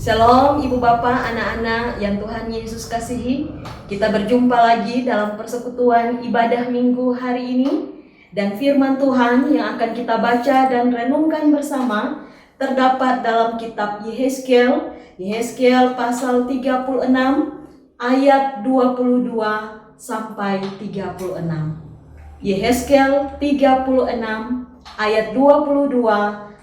Shalom Ibu Bapak, anak-anak yang Tuhan Yesus kasihi. Kita berjumpa lagi dalam persekutuan ibadah minggu hari ini. Dan firman Tuhan yang akan kita baca dan renungkan bersama terdapat dalam kitab Yehezkiel pasal 36 ayat 22 sampai 36. Yehezkiel 36 ayat 22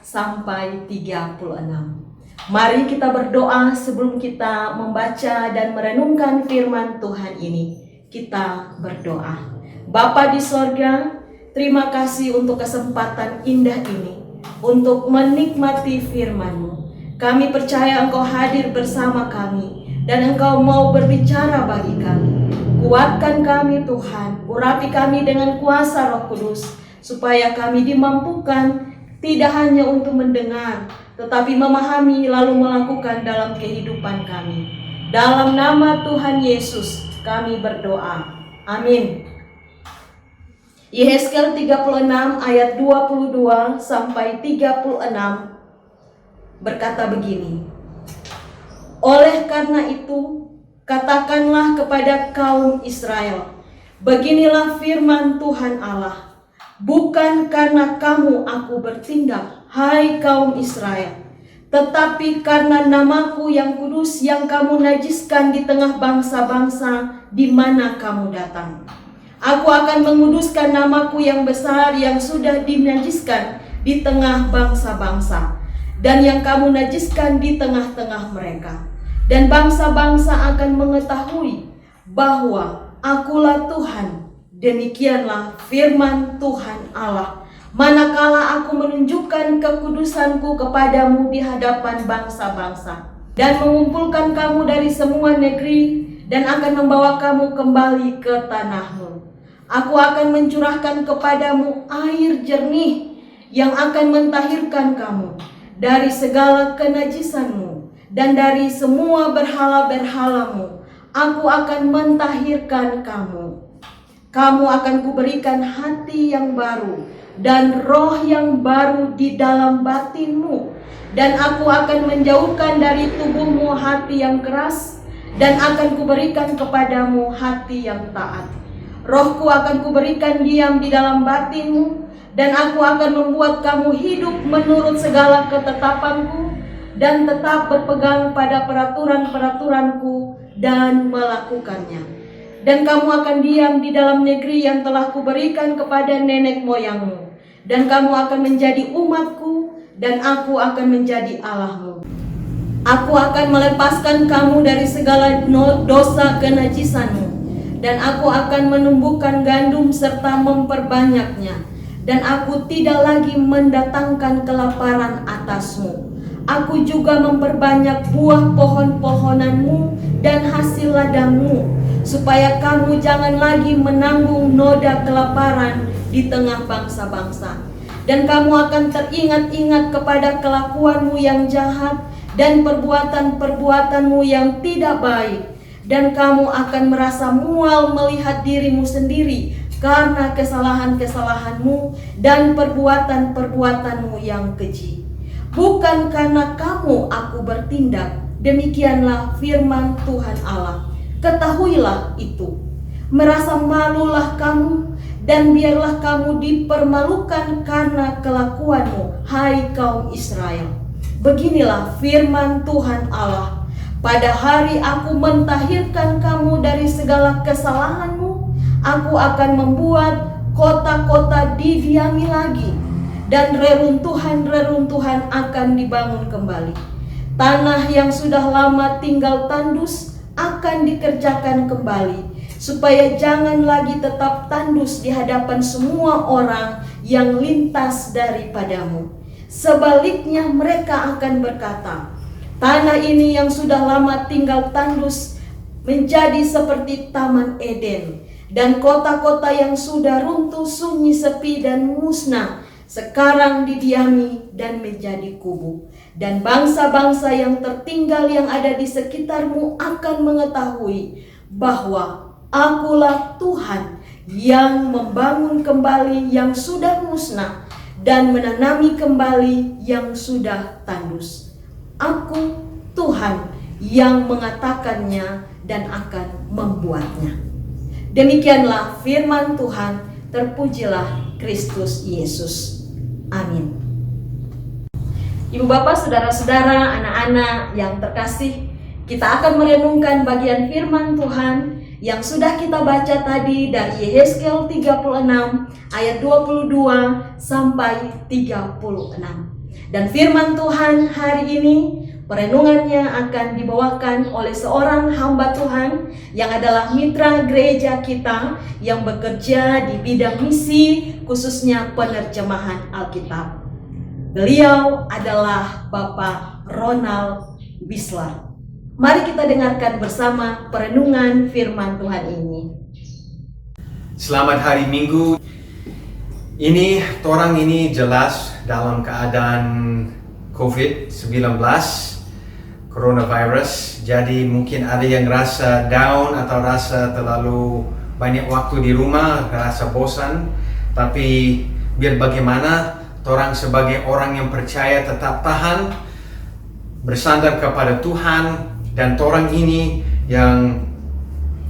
sampai 36. Mari kita berdoa sebelum kita membaca dan merenungkan firman Tuhan ini. Kita berdoa. Bapa di sorga, terima kasih untuk kesempatan indah ini, untuk menikmati firman-Mu. Kami percaya Engkau hadir bersama kami, dan Engkau mau berbicara bagi kami. Kuatkan kami Tuhan, urapi kami dengan kuasa Roh Kudus, supaya kami dimampukan tidak hanya untuk mendengar, tetapi memahami lalu melakukan dalam kehidupan kami. Dalam nama Tuhan Yesus kami berdoa. Amin. Yehezkiel 36 ayat 22 sampai 36 berkata begini. Oleh karena itu, katakanlah kepada kaum Israel, beginilah firman Tuhan Allah. Bukan karena kamu aku bertindak, hai kaum Israel, tetapi karena namaku yang kudus yang kamu najiskan di tengah bangsa-bangsa di mana kamu datang. Aku akan menguduskan namaku yang besar yang sudah dinajiskan di tengah bangsa-bangsa, dan yang kamu najiskan di tengah-tengah mereka. Dan bangsa-bangsa akan mengetahui bahwa akulah Tuhan. Demikianlah firman Tuhan Allah, manakala aku menunjukkan kekudusanku kepadamu di hadapan bangsa-bangsa, dan mengumpulkan kamu dari semua negeri, dan akan membawa kamu kembali ke tanahmu. Aku akan mencurahkan kepadamu air jernih, yang akan mentahirkan kamu dari segala kenajisanmu, dan dari semua berhala-berhalamu. Aku akan mentahirkan kamu. Kamu akan kuberikan hati yang baru dan roh yang baru di dalam batinmu. Dan aku akan menjauhkan dari tubuhmu hati yang keras, dan akan kuberikan kepadamu hati yang taat. Rohku akan kuberikan diam di dalam batinmu, dan aku akan membuat kamu hidup menurut segala ketetapanku, dan tetap berpegang pada peraturan-peraturanku dan melakukannya. Dan kamu akan diam di dalam negeri yang telah kuberikan kepada nenek moyangmu. Dan kamu akan menjadi umatku, dan aku akan menjadi Allahmu. Aku akan melepaskan kamu dari segala dosa kenajisanmu, dan aku akan menumbuhkan gandum serta memperbanyaknya. Dan aku tidak lagi mendatangkan kelaparan atasmu. Aku juga memperbanyak buah pohon-pohonanmu dan hasil ladangmu, supaya kamu jangan lagi menanggung noda kelaparan di tengah bangsa-bangsa. Dan kamu akan teringat-ingat kepada kelakuanmu yang jahat dan perbuatan-perbuatanmu yang tidak baik. Dan kamu akan merasa mual melihat dirimu sendiri karena kesalahan-kesalahanmu dan perbuatan-perbuatanmu yang keji. Bukan karena kamu aku bertindak, demikianlah firman Tuhan Allah. Ketahuilah itu. Merasa malulah kamu, dan biarlah kamu dipermalukan karena kelakuanmu, hai kaum Israel. Beginilah firman Tuhan Allah. Pada hari aku mentahirkan kamu dari segala kesalahanmu, aku akan membuat kota-kota didiami lagi, dan reruntuhan-reruntuhan akan dibangun kembali. Tanah yang sudah lama tinggal tandus akan dikerjakan kembali, supaya jangan lagi tetap tandus di hadapan semua orang yang lintas daripadamu. Sebaliknya mereka akan berkata, tanah ini yang sudah lama tinggal tandus menjadi seperti Taman Eden, dan kota-kota yang sudah runtuh sunyi sepi dan musnah sekarang didiami dan menjadi kubu. Dan bangsa-bangsa yang tertinggal yang ada di sekitarmu akan mengetahui bahwa akulah Tuhan yang membangun kembali yang sudah musnah dan menanami kembali yang sudah tandus. Aku Tuhan yang mengatakannya dan akan membuatnya. Demikianlah firman Tuhan, terpujilah Kristus Yesus. Amin. Ibu bapak, saudara-saudara, anak-anak yang terkasih, kita akan merenungkan bagian firman Tuhan yang sudah kita baca tadi dari Yehezkiel 36 ayat 22 sampai 36. Dan firman Tuhan hari ini, perenungannya akan dibawakan oleh seorang hamba Tuhan yang adalah mitra gereja kita yang bekerja di bidang misi, khususnya penerjemahan Alkitab. Beliau adalah Bapak Ronald Wislar. Mari kita dengarkan bersama perenungan firman Tuhan ini. Selamat hari Minggu. Orang ini jelas dalam keadaan COVID-19, coronavirus. Jadi mungkin ada yang rasa down atau rasa terlalu banyak waktu di rumah, rasa bosan. Tapi biar bagaimana, orang sebagai orang yang percaya tetap tahan, bersandar kepada Tuhan. Dan orang ini yang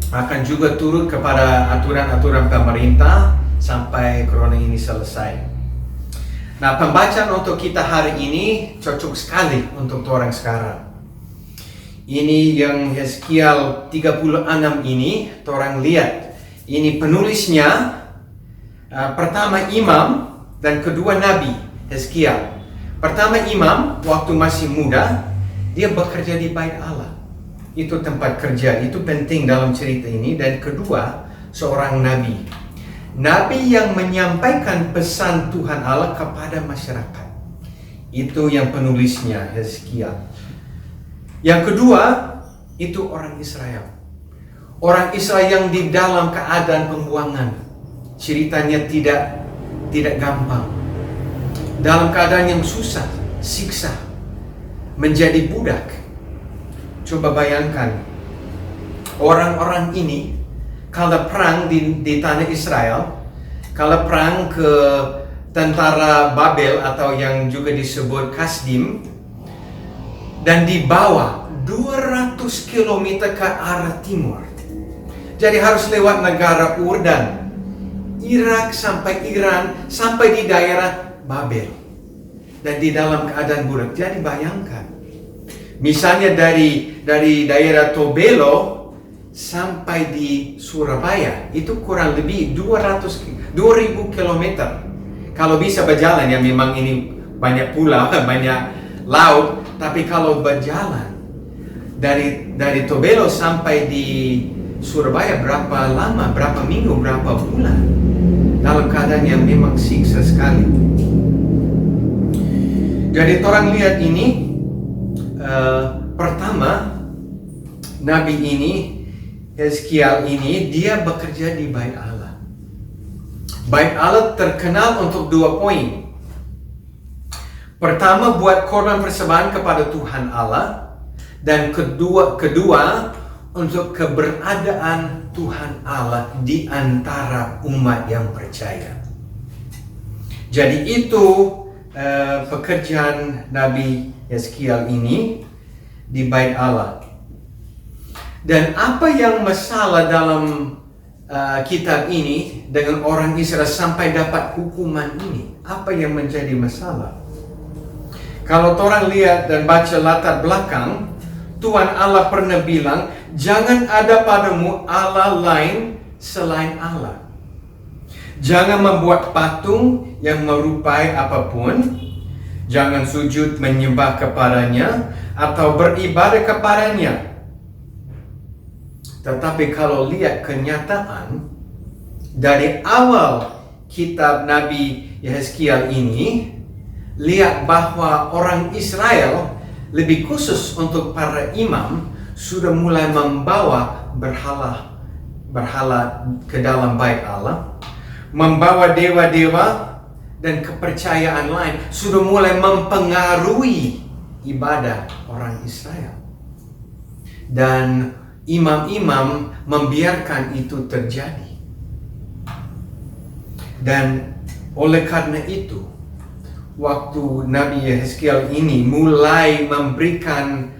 akan juga turut kepada aturan-aturan pemerintah sampai corona ini selesai. Nah, pembacaan untuk kita hari ini cocok sekali untuk orang sekarang. Ini yang Yehezkiel 36 ini, orang lihat. Ini penulisnya pertama imam dan kedua nabi Yehezkiel. Pertama imam waktu masih muda, dia bekerja di Bait Allah. Itu tempat kerja, itu penting dalam cerita ini. Dan kedua, seorang nabi. Nabi yang menyampaikan pesan Tuhan Allah kepada masyarakat. Itu yang penulisnya, Yehezkiel. Yang kedua, itu orang Israel. Orang Israel yang di dalam keadaan pembuangan. Ceritanya tidak gampang. Dalam keadaan yang susah, siksa, menjadi budak. Coba bayangkan, orang-orang ini kalau perang di tanah Israel, kalau perang ke tentara Babel atau yang juga disebut Kasdim, dan dibawa 200 km ke arah timur. Jadi harus lewat negara Urdan, Irak sampai Iran, sampai di daerah Babel. Dan di dalam keadaan budak. Jadi bayangkan, misalnya dari daerah Tobelo sampai di Surabaya, itu kurang lebih 2000 km. Kalau bisa berjalan, ya memang ini banyak pulau, banyak laut, tapi kalau berjalan dari Tobelo sampai di Surabaya berapa lama, berapa minggu, berapa bulan, dalam keadaan yang memang siksa sekali. Jadi orang lihat ini, pertama nabi ini, Yehezkiel ini, dia bekerja di Bait Allah. Bait Allah terkenal untuk 2 poin. Pertama, buat korban persembahan kepada Tuhan Allah. Dan kedua untuk keberadaan Tuhan Allah di antara umat yang percaya. Jadi itu pekerjaan Nabi Yehezkiel ini di Bait Allah. Dan apa yang masalah dalam kitab ini dengan orang Israel sampai dapat hukuman ini? Apa yang menjadi masalah? Kalau orang lihat dan baca latar belakang, Tuhan Allah pernah bilang, jangan ada padamu Allah lain selain Allah. Jangan membuat patung yang merupai apapun. Jangan sujud menyembah kepadanya atau beribadah kepadanya. Tetapi kalau lihat kenyataan dari awal kitab Nabi Yehezkiel ini, lihat bahwa orang Israel, lebih khusus untuk para imam, sudah mulai membawa berhala ke dalam Bait Allah, membawa dewa-dewa dan kepercayaan lain, sudah mulai mempengaruhi ibadah orang Israel. Dan imam-imam membiarkan itu terjadi. Dan oleh karena itu, waktu Nabi Yehezkiel ini mulai memberikan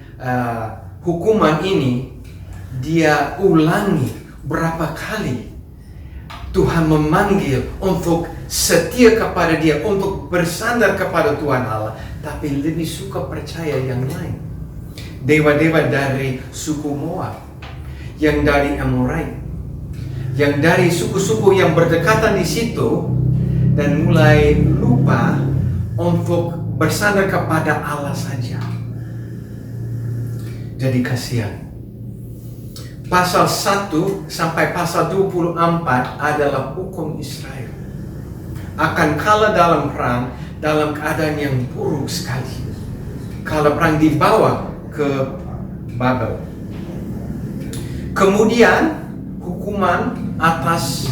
hukuman ini dia ulangi berapa kali. Tuhan memanggil untuk setia kepada Dia, untuk bersandar kepada Tuhan Allah, tapi lebih suka percaya yang lain. Dewa-dewa dari suku Moab, yang dari Amorite, yang dari suku-suku yang berdekatan di situ, dan mulai lupa untuk bersandar kepada Allah saja. Jadi kasihan. Pasal 1 sampai pasal 24 adalah hukum Israel akan kalah dalam perang dalam keadaan yang buruk sekali. Kalau perang dibawa ke Babel. Kemudian hukuman atas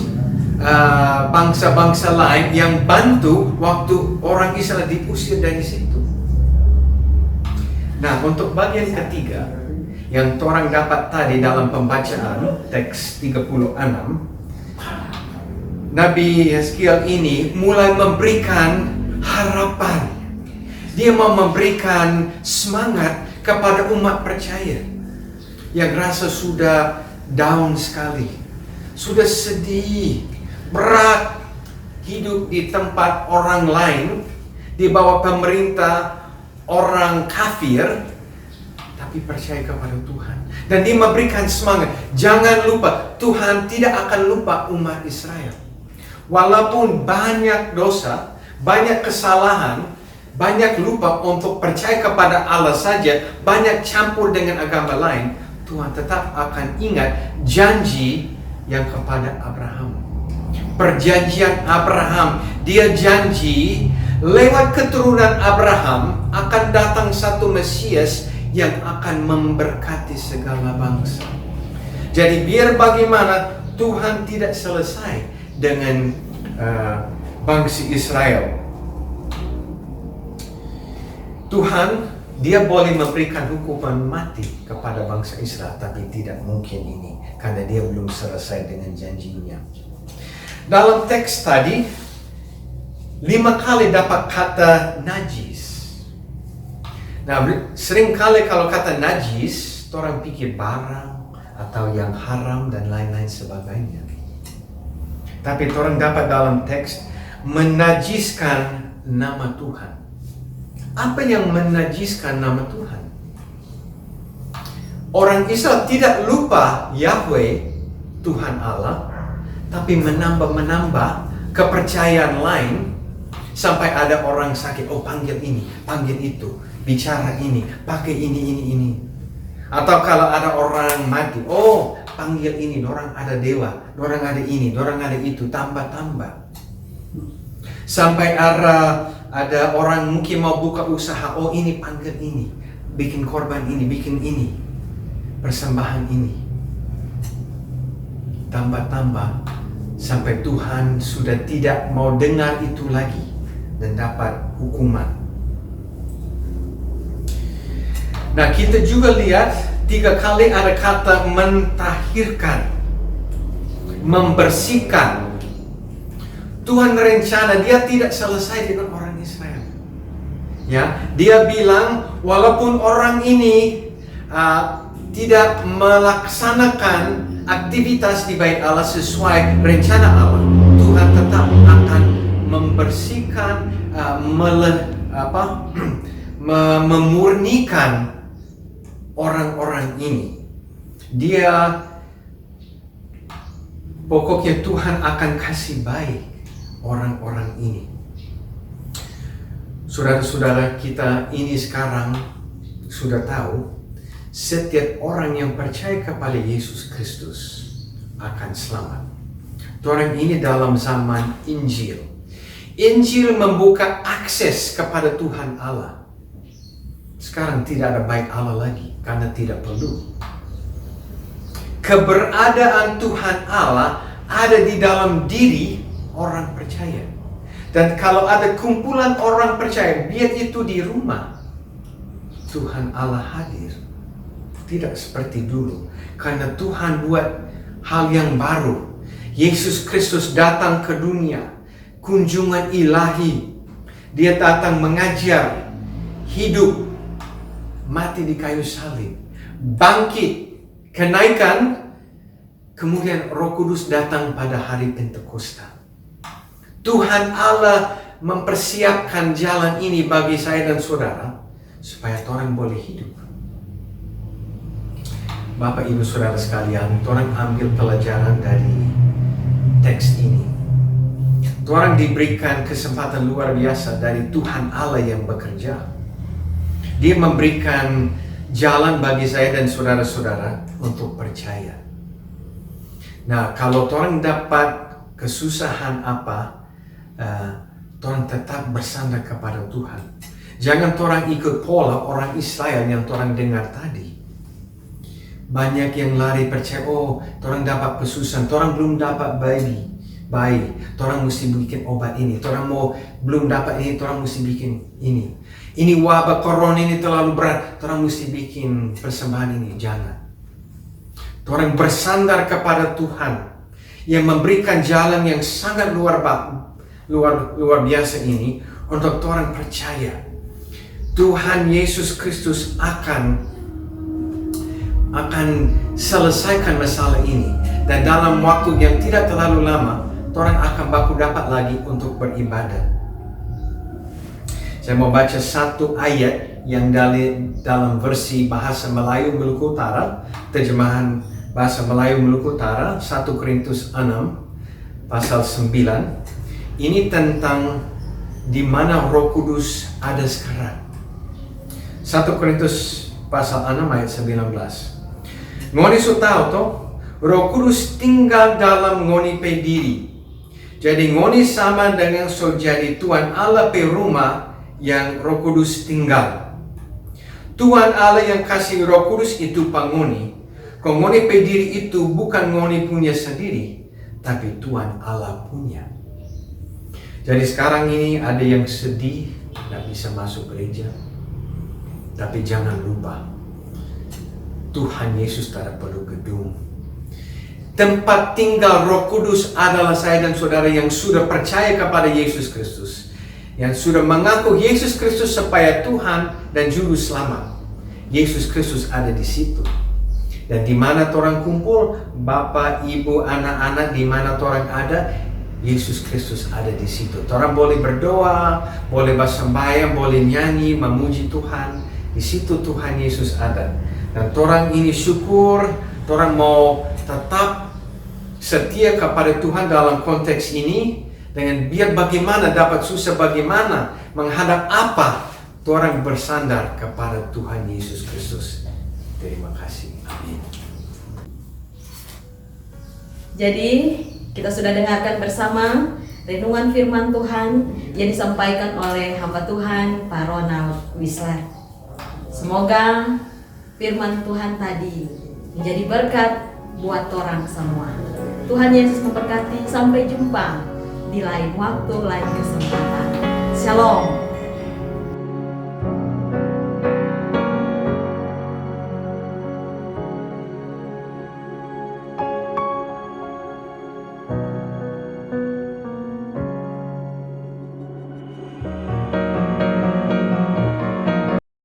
bangsa-bangsa lain yang bantu waktu orang Israel diusir dari situ. Nah, untuk bagian ketiga yang orang dapat tadi dalam pembacaan teks 36, Nabi Yeskiel ini mulai memberikan harapan. Dia mau memberikan semangat kepada umat percaya yang rasa sudah down sekali, sudah sedih, berat hidup di tempat orang lain, di bawah pemerintah orang kafir, tapi percaya kepada Tuhan. Dan dia memberikan semangat. Jangan lupa, Tuhan tidak akan lupa umat Israel. Walaupun banyak dosa, banyak kesalahan, banyak lupa untuk percaya kepada Allah saja, banyak campur dengan agama lain, Tuhan tetap akan ingat janji yang kepada Abraham. Perjanjian Abraham, dia janji lewat keturunan Abraham akan datang satu Mesias yang akan memberkati segala bangsa. Jadi biar bagaimana, Tuhan tidak selesai dengan bangsa Israel. Tuhan, dia boleh memberikan hukuman mati kepada bangsa Israel, tapi tidak mungkin ini, karena dia belum selesai dengan janjinya. Dalam teks tadi, 5 kali dapat kata najis. Nah, sering kali kalau kata najis, orang pikir barang atau yang haram dan lain-lain sebagainya. Tapi orang dapat dalam teks menajiskan nama Tuhan. Apa yang menajiskan nama Tuhan? Orang Israel tidak lupa Yahweh, Tuhan Allah, tapi menambah kepercayaan lain sampai ada orang sakit, oh panggil ini, panggil itu, bicara ini, pakai ini. Atau kalau ada orang mati, oh panggil ini, orang ada dewa, orang ada ini, orang ada itu, tambah. Sampai ada orang mungkin mau buka usaha, oh ini panggil ini, bikin korban ini, bikin ini, persembahan ini. Tambah, sampai Tuhan sudah tidak mau dengar itu lagi dan dapat hukuman. Nah, kita juga lihat 3 kali ada kata mentahirkan, membersihkan. Tuhan rencana, dia tidak selesai dengan orang Israel. Ya, dia bilang walaupun orang ini tidak melaksanakan aktivitas di bait Allah sesuai rencana Allah, Tuhan tetap akan membersihkan, memurnikan orang-orang ini. Dia pokoknya Tuhan akan kasih baik orang-orang ini. Saudara-saudara kita ini sekarang sudah tahu, setiap orang yang percaya kepada Yesus Kristus akan selamat. Orang ini dalam zaman Injil. Injil membuka akses kepada Tuhan Allah. Sekarang tidak ada bait Allah lagi, karena tidak perlu. Keberadaan Tuhan Allah ada di dalam diri orang percaya. Dan kalau ada kumpulan orang percaya, biar itu di rumah, Tuhan Allah hadir. Tidak seperti dulu, karena Tuhan buat hal yang baru. Yesus Kristus datang ke dunia, kunjungan ilahi. Dia datang mengajar hidup mati di kayu salib, bangkit, kenaikan, kemudian Roh Kudus datang pada hari Pentakosta. Tuhan Allah mempersiapkan jalan ini bagi saya dan saudara supaya orang boleh hidup. Bapak Ibu Saudara sekalian, orang ambil pelajaran dari teks ini. Orang diberikan kesempatan luar biasa dari Tuhan Allah yang bekerja. Dia memberikan jalan bagi saya dan saudara-saudara untuk percaya. Nah, kalau orang dapat kesusahan apa, orang tetap bersandar kepada Tuhan. Jangan orang ikut pola orang Israel yang orang dengar tadi. Banyak yang lari percaya, oh, orang dapat kesusahan, orang belum dapat bayi, orang mesti bikin obat ini, orang belum dapat ini, orang mesti bikin ini. Ini wabah corona ini terlalu berat, orang mesti bikin persembahan ini. Jangan. Orang bersandar kepada Tuhan yang memberikan jalan yang sangat luar biasa ini untuk orang percaya. Tuhan Yesus Kristus akan selesaikan masalah ini, dan dalam waktu yang tidak terlalu lama, orang akan baku dapat lagi untuk beribadah. Saya mau baca satu ayat yang dalam versi bahasa Melayu Maluku Utara, terjemahan bahasa Melayu Maluku Utara, 1 Korintus 6 pasal 9. Ini tentang di mana Roh Kudus ada sekarang. 1 Korintus pasal 6 ayat 19. Ngoni su tahu toh, Roh Kudus tinggal dalam ngoni pe diri. Jadi ngoni sama dengan so jadi Tuhan Allah pe rumah yang Roh Kudus tinggal. Tuhan Allah yang kasih Roh Kudus itu pangoni. Kau ngoni pe diri itu bukan ngoni punya sendiri, tapi Tuhan Allah punya. Jadi sekarang ini ada yang sedih, tidak bisa masuk gereja. Tapi jangan lupa, Tuhan Yesus tidak perlu gedung. Tempat tinggal Roh Kudus adalah saya dan saudara yang sudah percaya kepada Yesus Kristus, yang sudah mengaku Yesus Kristus sebagai Tuhan dan Juru Selamat. Yesus Kristus ada di situ. Dan di mana orang kumpul, Bapak, Ibu, anak-anak, di mana orang ada, Yesus Kristus ada di situ. Orang boleh berdoa, boleh bersembahyang, boleh nyanyi, memuji Tuhan. Di situ Tuhan Yesus ada. Dan orang ini syukur, orang mau tetap setia kepada Tuhan dalam konteks ini. Dengan biar bagaimana dapat susah, bagaimana menghadap apa, orang bersandar kepada Tuhan Yesus Kristus. Terima kasih. Amin. Jadi kita sudah dengarkan bersama renungan firman Tuhan yang disampaikan oleh hamba Tuhan Pak Ronald Wisler. Semoga firman Tuhan tadi menjadi berkat buat orang semua. Tuhan Yesus memberkati. Sampai jumpa di lain waktu, lain kesempatan. Shalom.